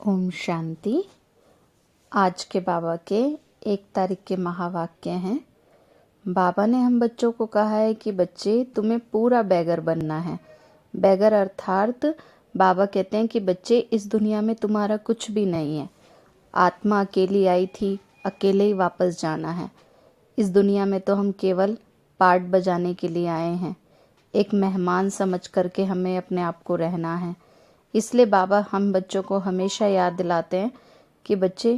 ओम शांति। आज के बाबा के 1 तारीख के महावाक्य हैं। बाबा ने हम बच्चों को कहा है कि बच्चे तुम्हें पूरा बैगर बनना है। बैगर अर्थात बाबा कहते हैं कि बच्चे इस दुनिया में तुम्हारा कुछ भी नहीं है। आत्मा अकेली आई थी, अकेले ही वापस जाना है। इस दुनिया में तो हम केवल पार्ट बजाने के लिए आए हैं। एक मेहमान समझ करके हमें अपने आप को रहना है। इसलिए बाबा हम बच्चों को हमेशा याद दिलाते हैं कि बच्चे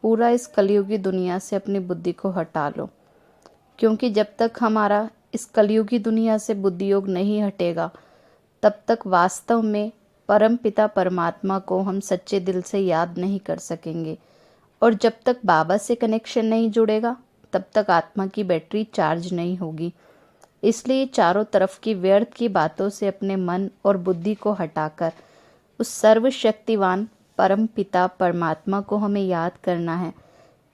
पूरा इस कलयुगी दुनिया से अपनी बुद्धि को हटा लो, क्योंकि जब तक हमारा इस कलयुगी दुनिया से बुद्धि योग नहीं हटेगा तब तक वास्तव में परम पिता परमात्मा को हम सच्चे दिल से याद नहीं कर सकेंगे। और जब तक बाबा से कनेक्शन नहीं जुड़ेगा तब तक आत्मा की बैटरी चार्ज नहीं होगी। इसलिए चारों तरफ की व्यर्थ की बातों से अपने मन और बुद्धि को हटाकर उस सर्वशक्तिवान परम पिता परमात्मा को हमें याद करना है,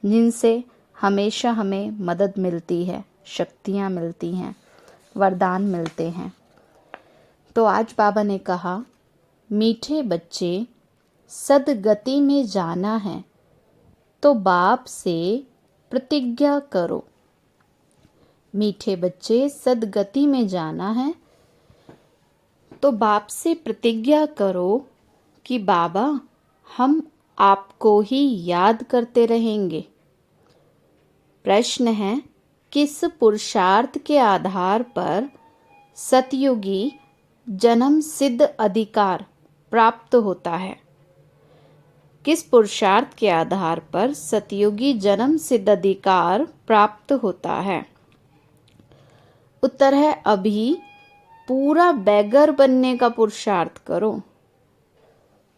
जिनसे हमेशा हमें मदद मिलती है, शक्तियाँ मिलती हैं, वरदान मिलते हैं। तो आज बाबा ने कहा, मीठे बच्चे सदगति में जाना है तो बाप से प्रतिज्ञा करो। मीठे बच्चे सदगति में जाना है तो बाप से प्रतिज्ञा करो कि बाबा हम आपको ही याद करते रहेंगे। प्रश्न है, किस पुरुषार्थ के आधार पर सतयुगी जन्म सिद्ध अधिकार प्राप्त होता है? किस पुरुषार्थ के आधार पर सतयुगी जन्म सिद्ध अधिकार प्राप्त होता है? उत्तर है, अभी पूरा बैगर बनने का पुरुषार्थ करो।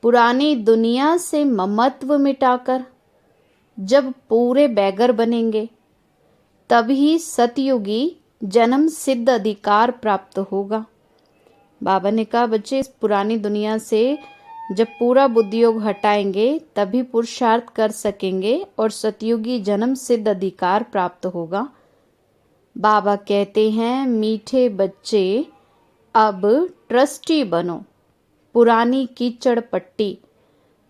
पुरानी दुनिया से ममत्व मिटाकर जब पूरे बैगर बनेंगे तभी सतयुगी जन्म सिद्ध अधिकार प्राप्त होगा। बाबा ने कहा, बच्चे इस पुरानी दुनिया से जब पूरा बुद्धि योग हटाएंगे तभी पुरुषार्थ कर सकेंगे और सतयुगी जन्म सिद्ध अधिकार प्राप्त होगा। बाबा कहते हैं, मीठे बच्चे अब ट्रस्टी बनो। पुरानी कीचड़ पट्टी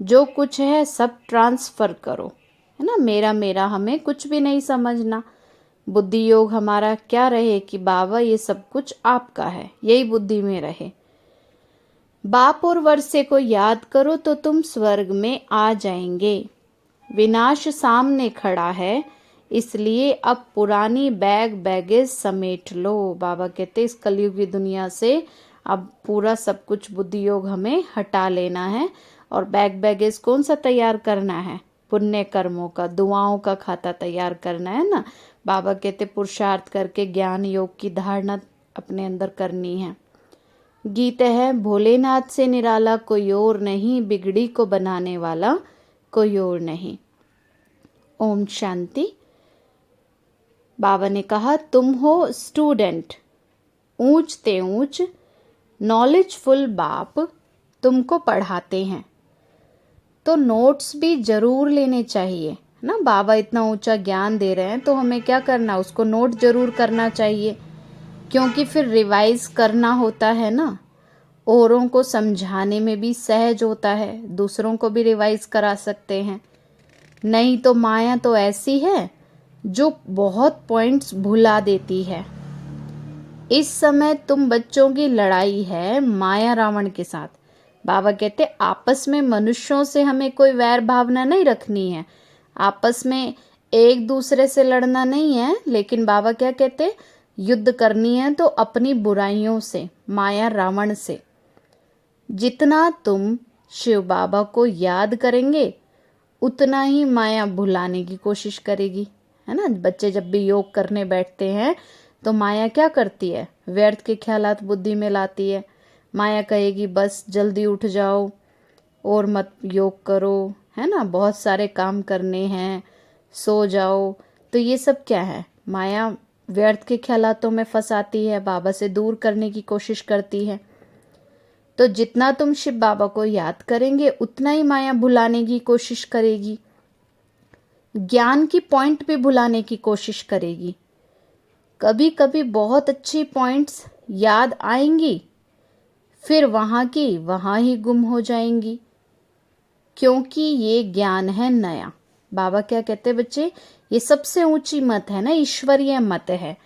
जो कुछ है सब ट्रांसफर करो, है ना। मेरा मेरा हमें कुछ भी नहीं समझना। बुद्धि योग हमारा क्या रहे कि बाबा ये सब कुछ आपका है, यही बुद्धि में रहे। बाप और वर्षे को याद करो तो तुम स्वर्ग में आ जाएंगे। विनाश सामने खड़ा है, इसलिए अब पुरानी बैगेज समेट लो। बाबा कहते इस कलयुगी दुनिया से अब पूरा सब कुछ बुद्धि योग हमें हटा लेना है। और बैगेज कौन सा तैयार करना है? पुण्य कर्मों का, दुआओं का खाता तैयार करना है ना। बाबा कहते पुरुषार्थ करके ज्ञान योग की धारणा अपने अंदर करनी है। गीत है, भोलेनाथ से निराला कोई और नहीं, बिगड़ी को बनाने वाला कोई और नहीं। ओम शांति। बाबा ने कहा, तुम हो स्टूडेंट, ऊंचते ऊंच नॉलेजफुल बाप तुमको पढ़ाते हैं तो नोट्स भी जरूर लेने चाहिए ना। बाबा इतना ऊंचा ज्ञान दे रहे हैं तो हमें क्या करना, उसको नोट जरूर करना चाहिए, क्योंकि फिर रिवाइज करना होता है ना। औरों को समझाने में भी सहज होता है, दूसरों को भी रिवाइज करा सकते हैं। नहीं तो माया तो ऐसी है जो बहुत पॉइंट्स भुला देती है। इस समय तुम बच्चों की लड़ाई है माया रावण के साथ। बाबा कहते आपस में मनुष्यों से हमें कोई वैर भावना नहीं रखनी है, आपस में एक दूसरे से लड़ना नहीं है, लेकिन बाबा क्या कहते, युद्ध करनी है तो अपनी बुराइयों से, माया रावण से। जितना तुम शिव बाबा को याद करेंगे उतना ही माया भुलाने की कोशिश करेगी, है ना। बच्चे जब भी योग करने बैठते हैं तो माया क्या करती है, व्यर्थ के ख्यालात बुद्धि में लाती है। माया कहेगी बस जल्दी उठ जाओ और मत योग करो, है ना, बहुत सारे काम करने हैं, सो जाओ। तो ये सब क्या है, माया व्यर्थ के ख्यालातों में फंसाती है, बाबा से दूर करने की कोशिश करती है। तो जितना तुम शिव बाबा को याद करेंगे उतना ही माया भुलाने की कोशिश करेगी, ज्ञान की पॉइंट भी भुलाने की कोशिश करेगी। कभी कभी बहुत अच्छी पॉइंट्स याद आएंगी, फिर वहाँ की वहाँ ही गुम हो जाएंगी, क्योंकि ये ज्ञान है नया। बाबा क्या कहते हैं बच्चे, ये सबसे ऊंची मत है ना, ईश्वरीय मत है,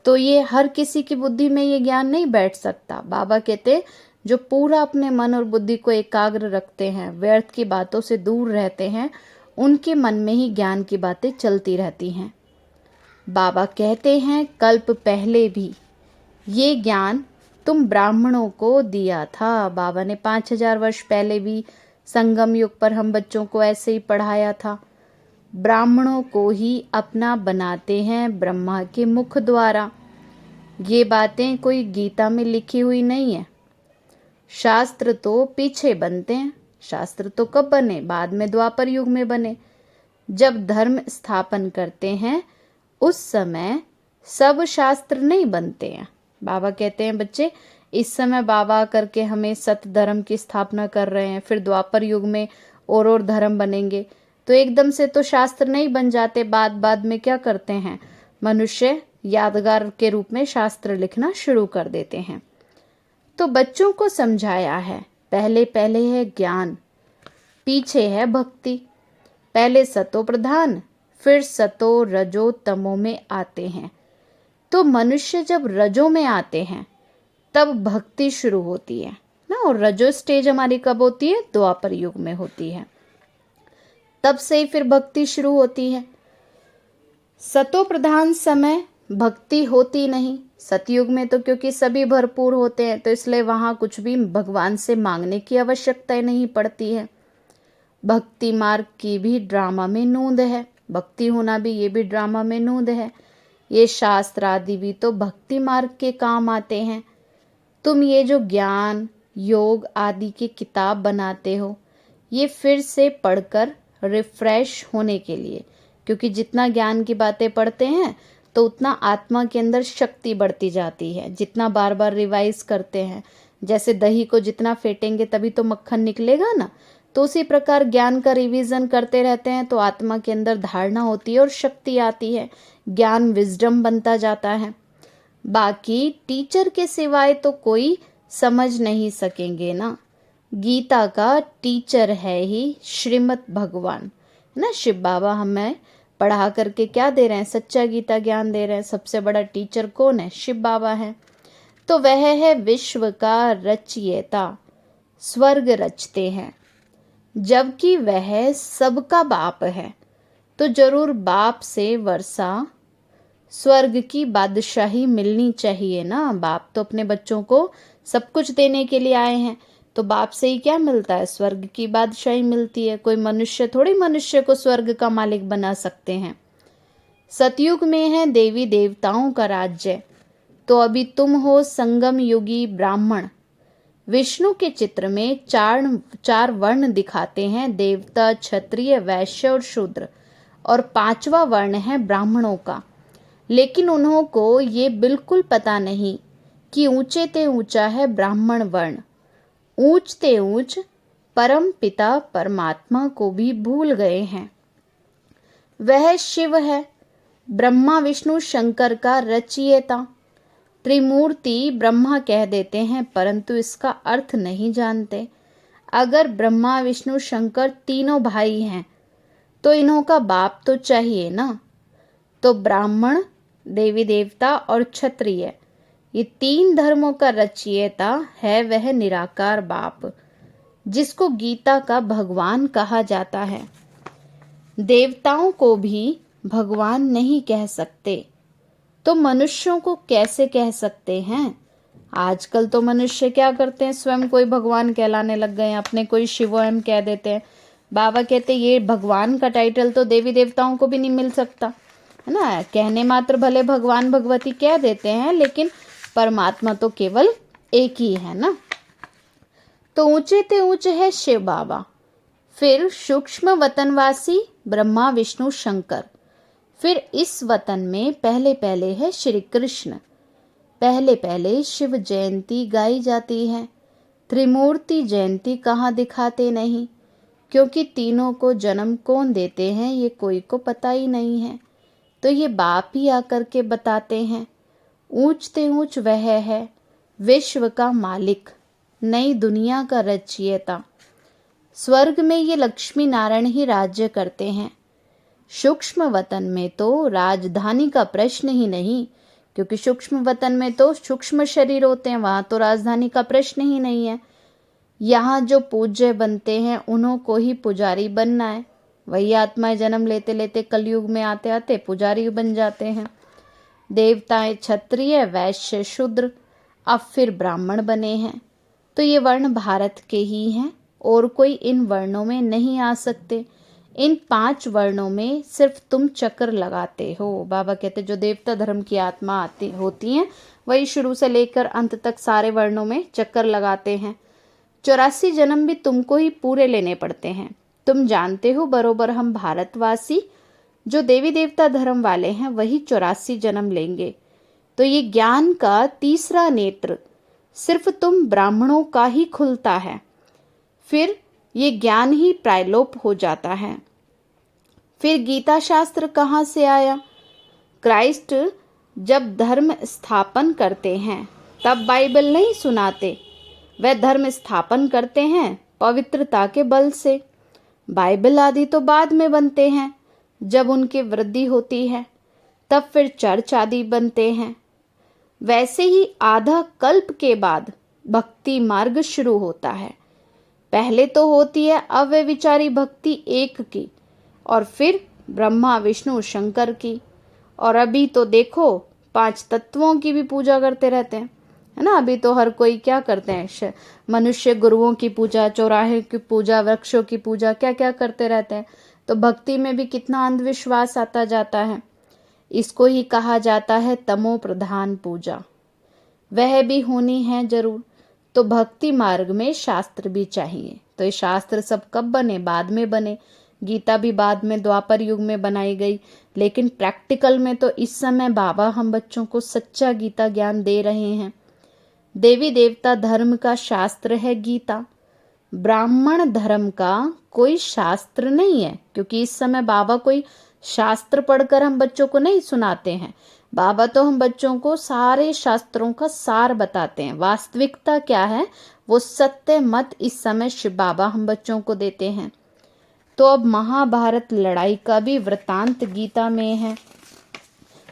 तो ये हर किसी की बुद्धि में ये ज्ञान नहीं बैठ सकता। बाबा कहते जो पूरा अपने मन और बुद्धि को एकाग्र रखते हैं, व्यर्थ की बातों से दूर रहते हैं, उनके मन में ही ज्ञान की बातें चलती रहती हैं। बाबा कहते हैं कल्प पहले भी ये ज्ञान तुम ब्राह्मणों को दिया था। बाबा ने 5000 वर्ष पहले भी संगम युग पर हम बच्चों को ऐसे ही पढ़ाया था। ब्राह्मणों को ही अपना बनाते हैं ब्रह्मा के मुख द्वारा। ये बातें कोई गीता में लिखी हुई नहीं है। शास्त्र तो पीछे बनते हैं। शास्त्र तो कब बने, बाद में द्वापर युग में बने। जब धर्म स्थापन करते हैं उस समय सब शास्त्र नहीं बनते हैं। बाबा कहते हैं बच्चे, इस समय बाबा करके हमें सत्य धर्म की स्थापना कर रहे हैं, फिर द्वापर युग में और धर्म बनेंगे, तो एकदम से तो शास्त्र नहीं बन जाते। बाद में क्या करते हैं, मनुष्य यादगार के रूप में शास्त्र लिखना शुरू कर देते हैं। तो बच्चों को समझाया है, पहले पहले है ज्ञान, पीछे है भक्ति। पहले सतो प्रधान, फिर सतो रजो तमो में आते हैं। तो मनुष्य जब रजो में आते हैं तब भक्ति शुरू होती है ना, और रजो स्टेज हमारी कब होती है, द्वापर युग में होती है, तब से ही फिर भक्ति शुरू होती है। सतो प्रधान समय भक्ति होती नहीं। सतयुग में तो क्योंकि सभी भरपूर होते हैं तो इसलिए वहां कुछ भी भगवान से मांगने की आवश्यकता नहीं पड़ती है। भक्ति मार्ग की भी ड्रामा में नूंद है, भक्ति होना भी ये भी ड्रामा में नूंद है। ये शास्त्र आदि भी तो भक्ति मार्ग के काम आते हैं। तुम ये जो ज्ञान योग आदि की किताब बनाते हो, ये फिर से पढ़कर रिफ्रेश होने के लिए, क्योंकि जितना ज्ञान की बातें पढ़ते हैं तो उतना आत्मा के अंदर शक्ति बढ़ती जाती है। जितना बार बार रिवाइज करते हैं, जैसे दही को जितना फेंटेंगे तभी तो मक्खन निकलेगा ना, तो उसी प्रकार ज्ञान का रिवीजन करते रहते हैं तो आत्मा के अंदर धारणा होती है और शक्ति आती है, ज्ञान विजडम बनता जाता है। बाकी टीचर के सिवाय तो कोई समझ नहीं सकेंगे ना। गीता का टीचर है ही श्रीमद् भगवान ना, शिव बाबा हमें पढ़ा करके क्या दे रहे हैं, सच्चा गीता ज्ञान दे रहे हैं। सबसे बड़ा टीचर कौन है, शिव बाबा है। तो वह है विश्व का रचयिता, स्वर्ग रचते हैं। जबकि वह सबका बाप है तो जरूर बाप से वर्षा स्वर्ग की बादशाही मिलनी चाहिए ना। बाप तो अपने बच्चों को सब कुछ देने के लिए आए हैं, तो बाप से ही क्या मिलता है, स्वर्ग की बादशाही मिलती है। कोई मनुष्य थोड़ी मनुष्य को स्वर्ग का मालिक बना सकते हैं। सतयुग में है देवी देवताओं का राज्य, तो अभी तुम हो संगम युगी ब्राह्मण। विष्णु के चित्र में चार वर्ण दिखाते हैं, देवता क्षत्रिय वैश्य और शूद्र, और 5वां वर्ण है ब्राह्मणों का। लेकिन उन्हों को ये बिल्कुल पता नहीं कि ऊंचे ते ऊंचा है ब्राह्मण वर्ण। ऊंच ते ऊंच परम पिता परमात्मा को भी भूल गए हैं। वह शिव है, ब्रह्मा विष्णु शंकर का रचयिता। त्रिमूर्ति ब्रह्मा कह देते हैं परंतु इसका अर्थ नहीं जानते। अगर ब्रह्मा विष्णु शंकर तीनों भाई हैं तो इन्हों का बाप तो चाहिए ना। तो ब्राह्मण, देवी देवता और क्षत्रिय, ये 3 धर्मों का रचयिता है वह निराकार बाप, जिसको गीता का भगवान कहा जाता है। देवताओं को भी भगवान नहीं कह सकते तो मनुष्यों को कैसे कह सकते हैं। आजकल तो मनुष्य क्या करते हैं, स्वयं कोई भगवान कहलाने लग गए हैं, अपने कोई शिवोयम कह देते हैं। बाबा कहते ये भगवान का टाइटल तो देवी देवताओं को भी नहीं मिल सकता है ना। कहने मात्र भले भगवान भगवती कह देते हैं, लेकिन परमात्मा तो केवल एक ही है ना। तो ऊंचे ते ऊंचे है शिव बाबा, फिर सूक्ष्म वतनवासी ब्रह्मा विष्णु शंकर, फिर इस वतन में पहले पहले है श्री कृष्ण। पहले पहले शिव जयंती गाई जाती है, त्रिमूर्ति जयंती कहाँ दिखाते नहीं, क्योंकि तीनों को जन्म कौन देते हैं ये कोई को पता ही नहीं है। तो ये बाप ही आकर के बताते हैं। ऊंच ते ऊंच वह है विश्व का मालिक, नई दुनिया का रचयिता। स्वर्ग में ये लक्ष्मी नारायण ही राज्य करते हैं। सूक्ष्म वतन में तो राजधानी का प्रश्न ही नहीं, क्योंकि सूक्ष्म वतन में तो सूक्ष्म शरीर होते हैं, वहां तो राजधानी का प्रश्न ही नहीं है। यहाँ जो पूज्य बनते हैं उन्हों को ही पुजारी बनना है। वही आत्माएं जन्म लेते लेते कलयुग में आते आते पुजारी बन जाते हैं। देवताएं क्षत्रिय, वैश्य, शूद्र, अब फिर ब्राह्मण बने हैं। तो ये वर्ण भारत के ही हैं और कोई इन वर्णों में नहीं आ सकते। इन 5 वर्णों में सिर्फ तुम चक्कर लगाते हो। बाबा कहते जो देवता धर्म की आत्मा आती होती हैं वही शुरू से लेकर अंत तक सारे वर्णों में चक्कर लगाते हैं। 84 जन्म भी तुमको ही पूरे लेने पड़ते हैं। तुम जानते हो बरोबर हम भारतवासी जो देवी देवता धर्म वाले हैं वही 84 जन्म लेंगे। तो ये ज्ञान का तीसरा नेत्र सिर्फ तुम ब्राह्मणों का ही खुलता है, फिर ये ज्ञान ही प्रायलोप हो जाता है। फिर गीता शास्त्र कहाँ से आया? क्राइस्ट जब धर्म स्थापन करते हैं तब बाइबल नहीं सुनाते, वह धर्म स्थापन करते हैं पवित्रता के बल से। बाइबल आदि तो बाद में बनते हैं, जब उनकी वृद्धि होती है तब फिर चर्च आदि बनते हैं। वैसे ही आधा कल्प के बाद भक्ति मार्ग शुरू होता है। पहले तो होती है अव्यभिचारी भक्ति एक की, और फिर ब्रह्मा विष्णु शंकर की, और अभी तो देखो 5 तत्वों की भी पूजा करते रहते हैं, है ना। अभी तो हर कोई क्या करते हैं, मनुष्य गुरुओं की पूजा, चौराहे की पूजा, वृक्षों की पूजा, क्या क्या करते रहते हैं। तो भक्ति में भी कितना अंधविश्वास आता जाता है। इसको ही कहा जाता है तमो प्रधान पूजा। वह भी होनी है जरूर। तो भक्ति मार्ग में शास्त्र भी चाहिए। तो ये शास्त्र सब कब बने? बाद में बने। गीता भी बाद में द्वापर युग में बनाई गई, लेकिन प्रैक्टिकल में तो इस समय बाबा हम बच्चों को सच्चा गीता ज्ञान दे रहे हैं। देवी देवता धर्म का शास्त्र है गीता। ब्राह्मण धर्म का कोई शास्त्र नहीं है, क्योंकि इस समय बाबा कोई शास्त्र पढ़कर हम बच्चों को नहीं सुनाते हैं। बाबा तो हम बच्चों को सारे शास्त्रों का सार बताते हैं। वास्तविकता क्या है वो सत्य मत इस समय शिव बाबा हम बच्चों को देते हैं। तो अब महाभारत लड़ाई का भी वृतांत गीता में है।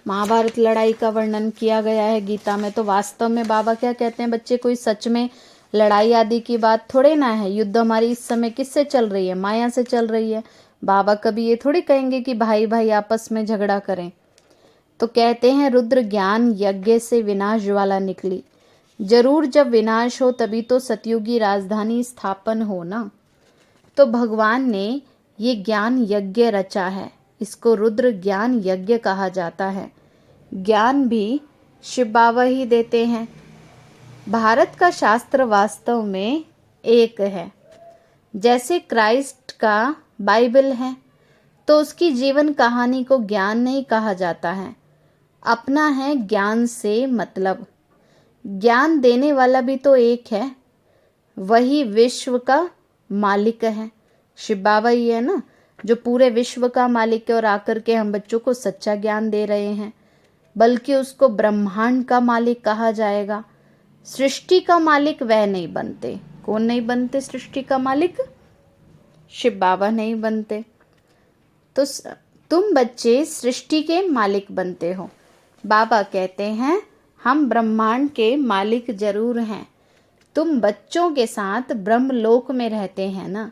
महाभारत लड़ाई का वर्णन किया गया है गीता में। तो वास्तव में बाबा क्या कहते हैं, बच्चे कोई सच में लड़ाई आदि की बात थोड़े ना है। युद्ध हमारी इस समय किससे चल रही है? माया से चल रही है। बाबा कभी ये थोड़ी कहेंगे कि भाई भाई आपस में झगड़ा करें। तो कहते हैं रुद्र ज्ञान यज्ञ से विनाश ज्वाला निकली। जरूर जब विनाश हो तभी तो सतयुगी राजधानी स्थापन हो ना। तो भगवान ने ये ज्ञान यज्ञ रचा है, इसको रुद्र ज्ञान यज्ञ कहा जाता है। ज्ञान भी शिव बाबा ही देते हैं। भारत का शास्त्र वास्तव में एक है। जैसे क्राइस्ट का बाइबल है, तो उसकी जीवन कहानी को ज्ञान नहीं कहा जाता है, अपना है ज्ञान से मतलब। ज्ञान देने वाला भी तो एक है, वही विश्व का मालिक है। शिव बाबा ही है ना जो पूरे विश्व का मालिक है, और आकर के हम बच्चों को सच्चा ज्ञान दे रहे हैं। बल्कि उसको ब्रह्मांड का मालिक कहा जाएगा। सृष्टि का मालिक वह नहीं बनते। कौन नहीं बनते सृष्टि का मालिक? शिव बाबा नहीं बनते। तो तुम बच्चे सृष्टि के मालिक बनते हो। बाबा कहते हैं हम ब्रह्मांड के मालिक जरूर हैं। तुम बच्चों के साथ ब्रह्मलोक में रहते हैं ना।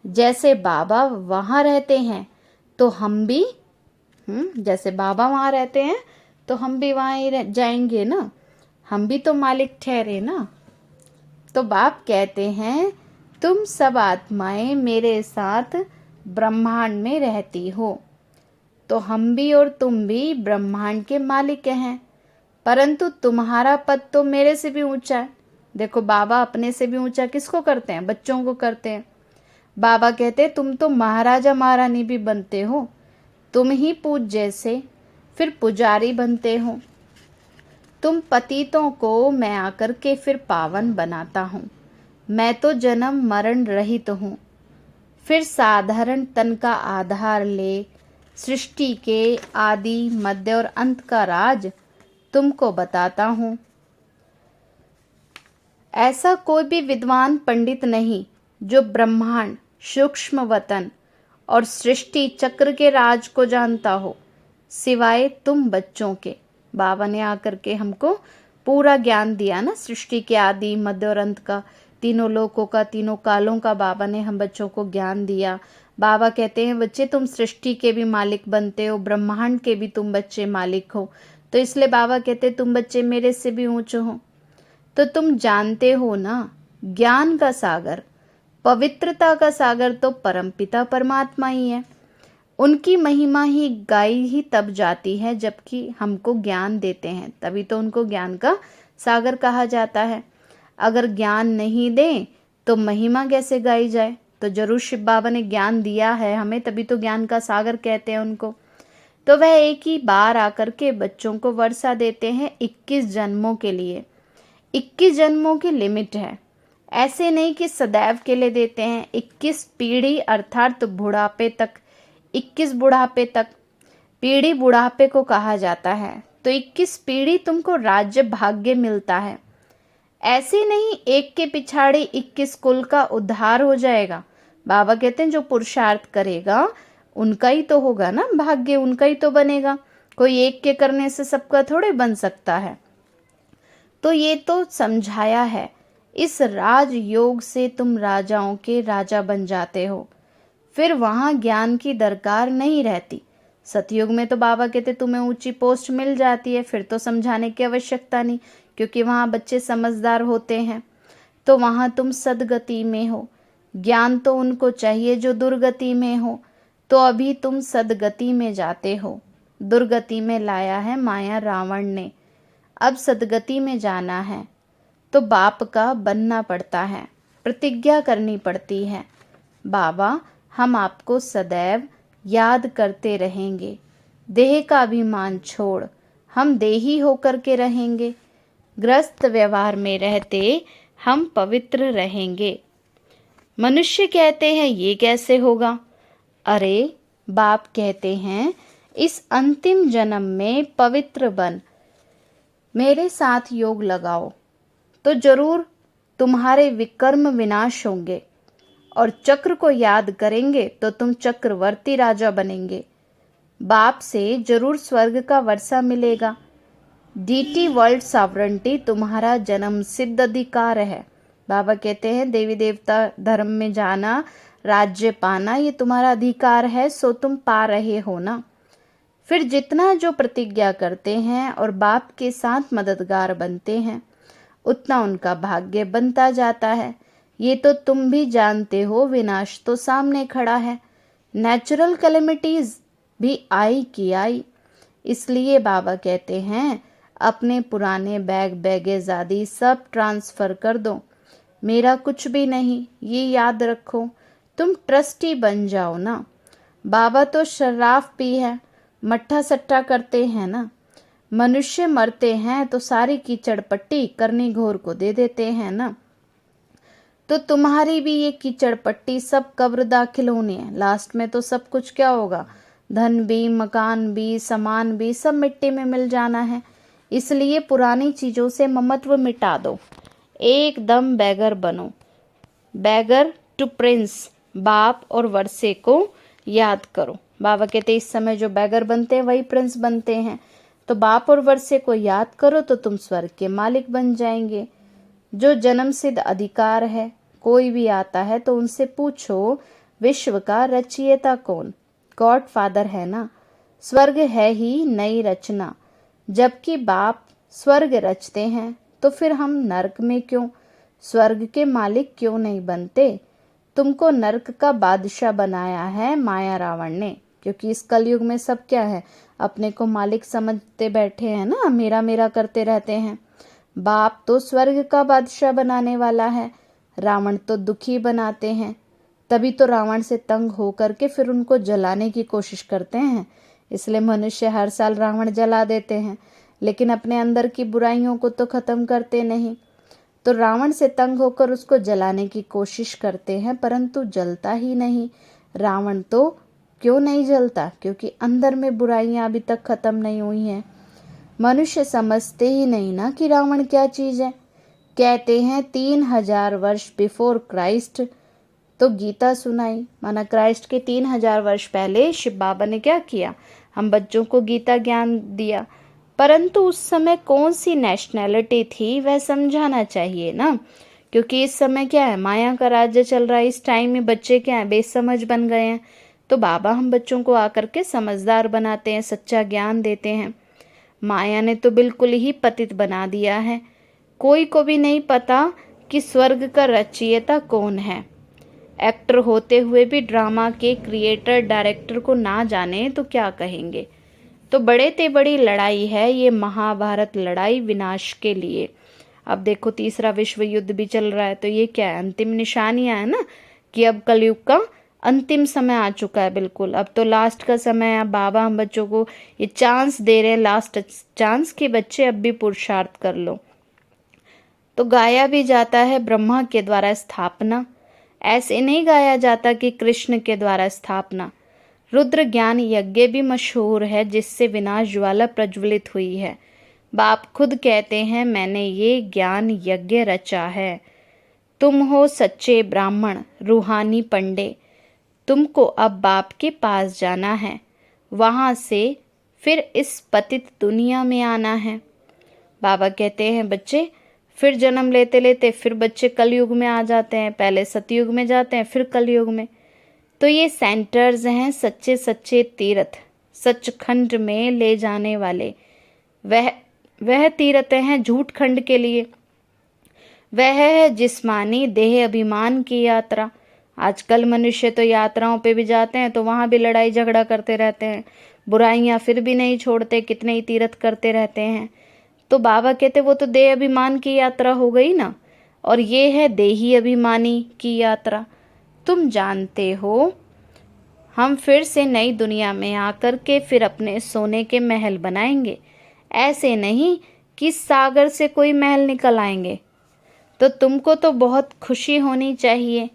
जैसे बाबा वहाँ रहते हैं तो हम भी जैसे बाबा वहाँ रहते हैं तो हम भी वहाँ ही जाएंगे ना। हम भी तो मालिक ठहरे ना। तो बाप कहते हैं तुम सब आत्माएं मेरे साथ ब्रह्मांड में रहती हो, तो हम भी और तुम भी ब्रह्मांड के मालिक हैं। परंतु तुम्हारा पद तो मेरे से भी ऊंचा है। देखो बाबा अपने से भी ऊंचा किसको करते हैं? बच्चों को करते हैं। बाबा कहते हैं तुम तो महाराजा महारानी भी बनते हो। तुम ही पूज्य से फिर पुजारी बनते हो। तुम पतितों को मैं आकर के फिर पावन बनाता हूँ। मैं तो जन्म मरण रहित हूँ। फिर साधारण तन का आधार ले सृष्टि के आदि मध्य और अंत का राज तुमको बताता हूँ। ऐसा कोई भी विद्वान पंडित नहीं जो ब्रह्मांड सूक्ष्म वतन और सृष्टि चक्र के राज को जानता हो, सिवाय तुम बच्चों के। बाबा ने आकर के हमको पूरा ज्ञान दिया ना, सृष्टि के आदि मध्य और अंत का, तीनों लोकों का, तीनों कालों का बाबा ने हम बच्चों को ज्ञान दिया। बाबा कहते हैं बच्चे तुम सृष्टि के भी मालिक बनते हो, ब्रह्मांड के भी तुम बच्चे मालिक हो। तो इसलिए बाबा कहते तुम बच्चे मेरे से भी ऊंचे हो। तो तुम जानते हो ना, ज्ञान का सागर, पवित्रता का सागर तो परमपिता परमात्मा ही है। उनकी महिमा ही गाई ही तब जाती है जबकि हमको ज्ञान देते हैं, तभी तो उनको ज्ञान का सागर कहा जाता है। अगर ज्ञान नहीं दें तो महिमा कैसे गाई जाए। तो जरूर शिव बाबा ने ज्ञान दिया है हमें, तभी तो ज्ञान का सागर कहते हैं उनको। तो वह एक ही बार आकर के बच्चों को वर्षा देते हैं 21 जन्मों के लिए। 21 जन्मों की लिमिट है, ऐसे नहीं कि सदैव के लिए देते हैं। 21 पीढ़ी अर्थात बुढ़ापे तक, 21 बुढ़ापे तक, पीढ़ी बुढ़ापे को कहा जाता है। तो 21 पीढ़ी तुमको राज्य भाग्य मिलता है। ऐसे नहीं एक के पिछाड़ी 21 कुल का उद्धार हो जाएगा। बाबा कहते हैं जो पुरुषार्थ करेगा उनका ही तो होगा ना भाग्य, उनका ही तो बनेगा। कोई एक के करने से सबका थोड़े बन सकता है। तो ये तो समझाया है, इस राजयोग से तुम राजाओं के राजा बन जाते हो, फिर वहाँ ज्ञान की दरकार नहीं रहती। सतयुग में तो बाबा कहते तुम्हें ऊंची पोस्ट मिल जाती है, फिर तो समझाने की आवश्यकता नहीं, क्योंकि वहाँ बच्चे समझदार होते हैं। तो वहाँ तुम सदगति में हो, ज्ञान तो उनको चाहिए जो दुर्गति में हो। तो अभी तुम सदगति में जाते हो, दुर्गति में लाया है माया रावण ने, अब सदगति में जाना है। तो बाप का बनना पड़ता है, प्रतिज्ञा करनी पड़ती है। बाबा हम आपको सदैव याद करते रहेंगे, देह का अभिमान छोड़ हम देही होकर के रहेंगे, ग्रस्त व्यवहार में रहते हम पवित्र रहेंगे। मनुष्य कहते हैं ये कैसे होगा। अरे बाप कहते हैं इस अंतिम जन्म में पवित्र बन, मेरे साथ योग लगाओ तो जरूर तुम्हारे विकर्म विनाश होंगे, और चक्र को याद करेंगे तो तुम चक्रवर्ती राजा बनेंगे। बाप से जरूर स्वर्ग का वर्षा मिलेगा। डीटी वर्ल्ड सॉवरेंटी तुम्हारा जन्म सिद्ध अधिकार है। बाबा कहते हैं देवी देवता धर्म में जाना, राज्य पाना ये तुम्हारा अधिकार है, सो तुम पा रहे हो ना। फिर जितना जो प्रतिज्ञा करते हैं और बाप के साथ मददगार बनते हैं, उतना उनका भाग्य बनता जाता है। ये तो तुम भी जानते हो, विनाश तो सामने खड़ा है, नेचुरल कैलेमिटीज भी आई की आई। इसलिए बाबा कहते हैं अपने पुराने बैगेज आदि सब ट्रांसफ़र कर दो, मेरा कुछ भी नहीं, ये याद रखो। तुम ट्रस्टी बन जाओ ना। बाबा तो शराब पी है, मट्ठा सट्टा करते हैं ना। मनुष्य मरते हैं तो सारी कीचड़ पट्टी करनी घोर को दे देते हैं ना। तो तुम्हारी भी ये कीचड़ पट्टी सब कब्र दाखिल होनी है। लास्ट में तो सब कुछ क्या होगा, धन भी, मकान भी, सामान भी, सब मिट्टी में मिल जाना है। इसलिए पुरानी चीज़ों से ममत्व मिटा दो, एकदम बैगर बनो। बैगर टू प्रिंस, बाप और वर्षे को याद करो। बाबा कहते इस समय जो बैगर बनते हैं वही प्रिंस बनते हैं। तो बाप और वर्षे को याद करो तो तुम स्वर्ग के मालिक बन जाएंगे। जो जन्म सिद्ध अधिकार है, कोई भी आता है तो उनसे पूछो विश्व का रचयिता कौन, गॉड फादर है ना। स्वर्ग है ही नई रचना। जबकि बाप स्वर्ग रचते हैं तो फिर हम नरक में क्यों, स्वर्ग के मालिक क्यों नहीं बनते। तुमको नरक का बादशाह बनाया है माया रावण ने, क्योंकि इस कलयुग में सब क्या है, अपने को मालिक समझते बैठे हैं ना, मेरा मेरा करते रहते हैं। बाप तो स्वर्ग का बादशाह बनाने वाला है, रावण तो दुखी बनाते हैं। तभी तो रावण से तंग होकर के फिर उनको जलाने की कोशिश करते हैं। इसलिए मनुष्य हर साल रावण जला देते हैं, लेकिन अपने अंदर की बुराइयों को तो खत्म करते नहीं। तो रावण से तंग होकर उसको जलाने की कोशिश करते हैं, परंतु जलता ही नहीं। रावण तो क्यों नहीं जलता, क्योंकि अंदर में बुराइयां अभी तक खत्म नहीं हुई हैं। मनुष्य समझते ही नहीं ना कि रावण क्या चीज़ है। कहते हैं 3000 वर्ष बिफोर क्राइस्ट तो गीता सुनाई। माना क्राइस्ट के 3000 वर्ष पहले शिव बाबा ने क्या किया, हम बच्चों को गीता ज्ञान दिया। परंतु उस समय कौन सी नेशनैलिटी थी वह समझाना चाहिए ना, क्योंकि इस समय क्या है, माया का राज्य चल रहा है। इस टाइम में बच्चे क्या है, बेसमझ बन गए हैं। तो बाबा हम बच्चों को आकर के समझदार बनाते हैं, सच्चा ज्ञान देते हैं। माया ने तो बिल्कुल ही पतित बना दिया है। कोई को भी नहीं पता कि स्वर्ग का रचयिता कौन है। एक्टर होते हुए भी ड्रामा के क्रिएटर डायरेक्टर को ना जाने तो क्या कहेंगे। तो बड़े ते बड़ी लड़ाई है ये महाभारत लड़ाई विनाश के लिए। अब देखो तीसरा विश्व युद्ध भी चल रहा है, तो ये क्या है, अंतिम निशानियां है ना, कि अब कलयुग का अंतिम समय आ चुका है। बिल्कुल अब तो लास्ट का समय है। बाबा हम बच्चों को ये चांस दे रहे हैं, लास्ट चांस, कि बच्चे अब भी पुरुषार्थ कर लो। तो गाया भी जाता है ब्रह्मा के द्वारा स्थापना, ऐसे नहीं गाया जाता कि कृष्ण के द्वारा स्थापना। रुद्र ज्ञान यज्ञ भी मशहूर है, जिससे विनाश ज्वाला प्रज्वलित हुई है। बाप खुद कहते हैं मैंने ये ज्ञान यज्ञ रचा है। तुम हो सच्चे ब्राह्मण रूहानी पंडे, तुमको अब बाप के पास जाना है, वहाँ से फिर इस पतित दुनिया में आना है। बाबा कहते हैं बच्चे फिर जन्म लेते लेते फिर बच्चे कलयुग में आ जाते हैं, पहले सतयुग में जाते हैं फिर कलयुग में। तो ये सेंटर्स हैं सच्चे सच्चे तीर्थ, सचखंड में ले जाने वाले। वह तीर्थ हैं झूठ खंड के लिए। वह है जिस्मानी देह अभिमान की यात्रा। आजकल मनुष्य तो यात्राओं पे भी जाते हैं तो वहाँ भी लड़ाई झगड़ा करते रहते हैं, बुराइयाँ फिर भी नहीं छोड़ते, कितने ही तीर्थ करते रहते हैं। तो बाबा कहते वो तो देह अभिमान की यात्रा हो गई ना, और ये है देही अभिमानी की यात्रा। तुम जानते हो हम फिर से नई दुनिया में आकर के फिर अपने सोने के महल बनाएंगे। ऐसे नहीं कि सागर से कोई महल निकल आएंगे। तो तुमको तो बहुत खुशी होनी चाहिए।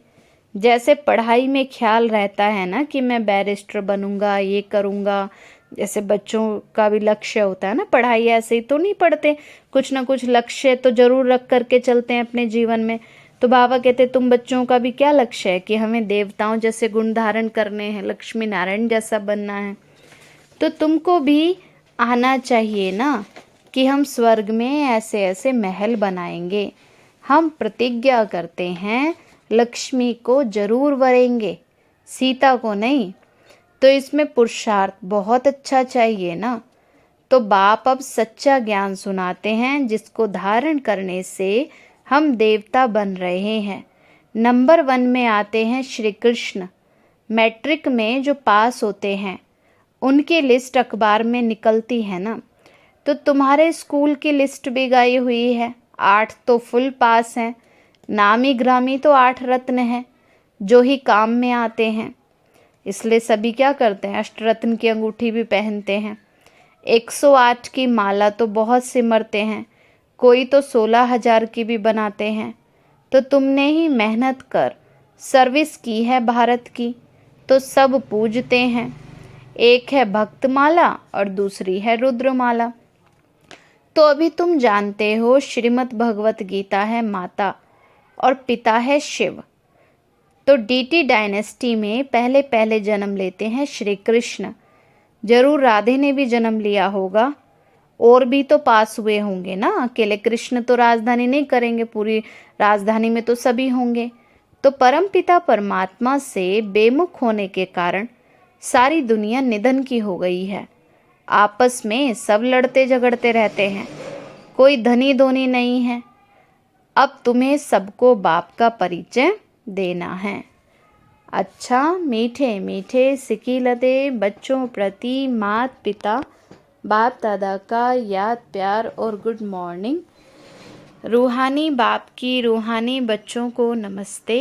जैसे पढ़ाई में ख्याल रहता है ना कि मैं बैरिस्टर बनूंगा, ये करूंगा, जैसे बच्चों का भी लक्ष्य होता है ना, पढ़ाई ऐसे ही तो नहीं पढ़ते, कुछ ना कुछ लक्ष्य तो जरूर रख करके चलते हैं अपने जीवन में। तो बाबा कहते तुम बच्चों का भी क्या लक्ष्य है कि हमें देवताओं जैसे गुण धारण करने हैं, लक्ष्मी नारायण जैसा बनना है। तो तुमको भी आना चाहिए ना कि हम स्वर्ग में ऐसे ऐसे महल बनाएंगे। हम प्रतिज्ञा करते हैं लक्ष्मी को जरूर वरेंगे, सीता को नहीं। तो इसमें पुरुषार्थ बहुत अच्छा चाहिए ना। तो बाप अब सच्चा ज्ञान सुनाते हैं जिसको धारण करने से हम देवता बन रहे हैं। नंबर 1 में आते हैं श्री कृष्ण। मैट्रिक में जो पास होते हैं उनकी लिस्ट अखबार में निकलती है ना, तो तुम्हारे स्कूल की लिस्ट भी गई हुई है। 8 तो फुल पास हैं, नामी ग्रामी तो 8 रत्न हैं जो ही काम में आते हैं। इसलिए सभी क्या करते हैं, अष्टरत्न की अंगूठी भी पहनते हैं। 108 की माला तो बहुत सिमरते हैं, कोई तो 16,000 की भी बनाते हैं। तो तुमने ही मेहनत कर सर्विस की है भारत की, तो सब पूजते हैं। एक है भक्तमाला और दूसरी है रुद्रमाला। तो अभी तुम जानते हो श्रीमद् भगवत गीता है माता और पिता है शिव। तो डीटी डायनेस्टी में पहले पहले जन्म लेते हैं श्री कृष्ण। जरूर राधे ने भी जन्म लिया होगा, और भी तो पास हुए होंगे ना। अकेले कृष्ण तो राजधानी नहीं करेंगे, पूरी राजधानी में तो सभी होंगे। तो परमपिता परमात्मा से बेमुख होने के कारण सारी दुनिया निधन की हो गई है। आपस में सब लड़ते झगड़ते रहते हैं, कोई धनी धोनी नहीं है। अब तुम्हें सबको बाप का परिचय देना है। अच्छा मीठे मीठे सिकीलते बच्चों प्रति माता पिता बाप दादा का याद प्यार और गुड मॉर्निंग। रूहानी बाप की रूहानी बच्चों को नमस्ते।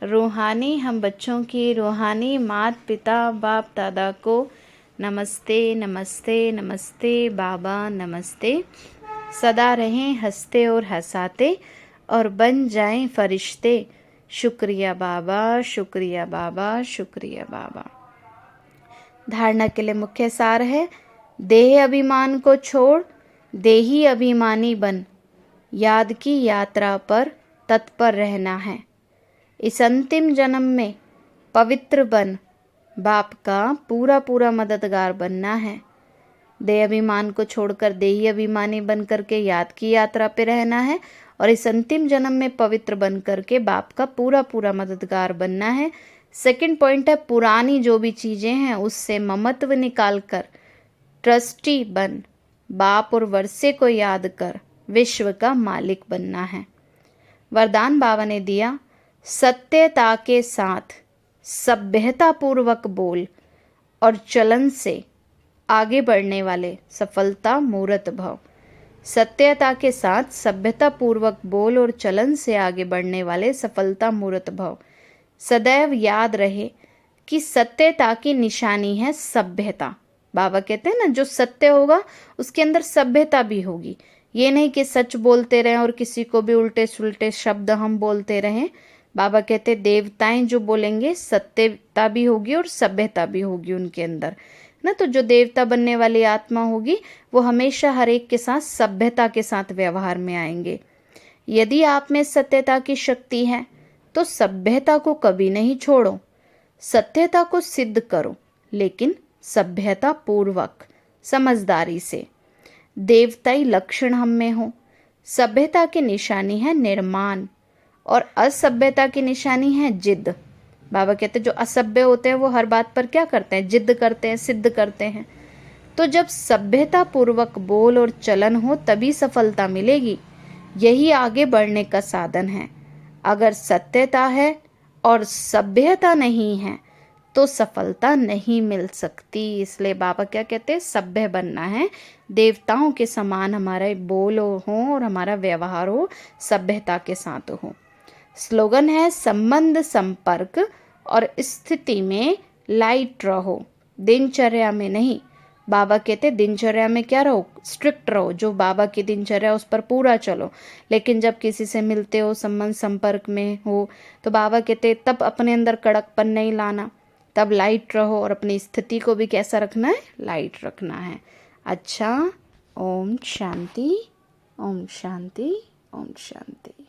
रूहानी हम बच्चों की रूहानी माता पिता बाप दादा को नमस्ते नमस्ते नमस्ते बाबा नमस्ते। सदा रहें हंसते और हंसाते और बन जाएं फरिश्ते। शुक्रिया बाबा, शुक्रिया बाबा, शुक्रिया बाबा। धारणा के लिए मुख्य सार है, देह अभिमान को छोड़ देही अभिमानी बन, याद की यात्रा पर तत्पर रहना है। इस अंतिम जन्म में पवित्र बन बाप का पूरा पूरा मददगार बनना है। देह अभिमान को छोड़कर देही अभिमानी बन करके याद की यात्रा पे रहना है और इस अंतिम जन्म में पवित्र बन करके बाप का पूरा पूरा मददगार बनना है। सेकंड पॉइंट है पुरानी जो भी चीज़ें हैं उससे ममत्व निकाल कर ट्रस्टी बन बाप और वर्षे को याद कर विश्व का मालिक बनना है। वरदान बाबा ने दिया, सत्यता के साथ सभ्यता पूर्वक बोल और चलन से आगे बढ़ने वाले सफलता मूर्त भव। सत्यता के साथ सभ्यता पूर्वक बोल और चलन से आगे बढ़ने वाले सफलता मूर्त भव। सदैव याद रहे कि सत्यता की निशानी है सभ्यता। बाबा कहते हैं ना, जो सत्य होगा उसके अंदर सभ्यता भी होगी। ये नहीं कि सच बोलते रहें और किसी को भी उल्टे सुलटे शब्द हम बोलते रहें। बाबा कहते देवताएं जो बोलेंगे सत्यता भी होगी और सभ्यता भी होगी उनके अंदर ना। तो जो देवता बनने वाली आत्मा होगी वो हमेशा हर एक के साथ सभ्यता के साथ व्यवहार में आएंगे। यदि आप में सत्यता की शक्ति है तो सभ्यता को कभी नहीं छोड़ो। सत्यता को सिद्ध करो लेकिन सभ्यता पूर्वक समझदारी से। देवताई लक्षण हम में हो। सभ्यता की निशानी है निर्माण और असभ्यता की निशानी है जिद। बाबा कहते जो असभ्य होते हैं वो हर बात पर क्या करते हैं, जिद करते हैं, सिद्ध करते हैं। तो जब सभ्यता पूर्वक बोल और चलन हो तभी सफलता मिलेगी। यही आगे बढ़ने का साधन है। अगर सत्यता है और सभ्यता नहीं है तो सफलता नहीं मिल सकती। इसलिए बाबा क्या कहते हैं, सभ्य बनना है। देवताओं के समान हमारे बोल हो और हमारा व्यवहार हो सभ्यता के साथ हो। स्लोगन है, संबंध संपर्क और स्थिति में लाइट रहो, दिनचर्या में नहीं। बाबा कहते दिनचर्या में क्या रहो, स्ट्रिक्ट रहो। जो बाबा की दिनचर्या उस पर पूरा चलो। लेकिन जब किसी से मिलते हो, संबंध संपर्क में हो, तो बाबा कहते तब अपने अंदर कड़कपन नहीं लाना, तब लाइट रहो और अपनी स्थिति को भी कैसा रखना है, लाइट रखना है। अच्छा, ओम शांति, ओम शांति, ओम शांति।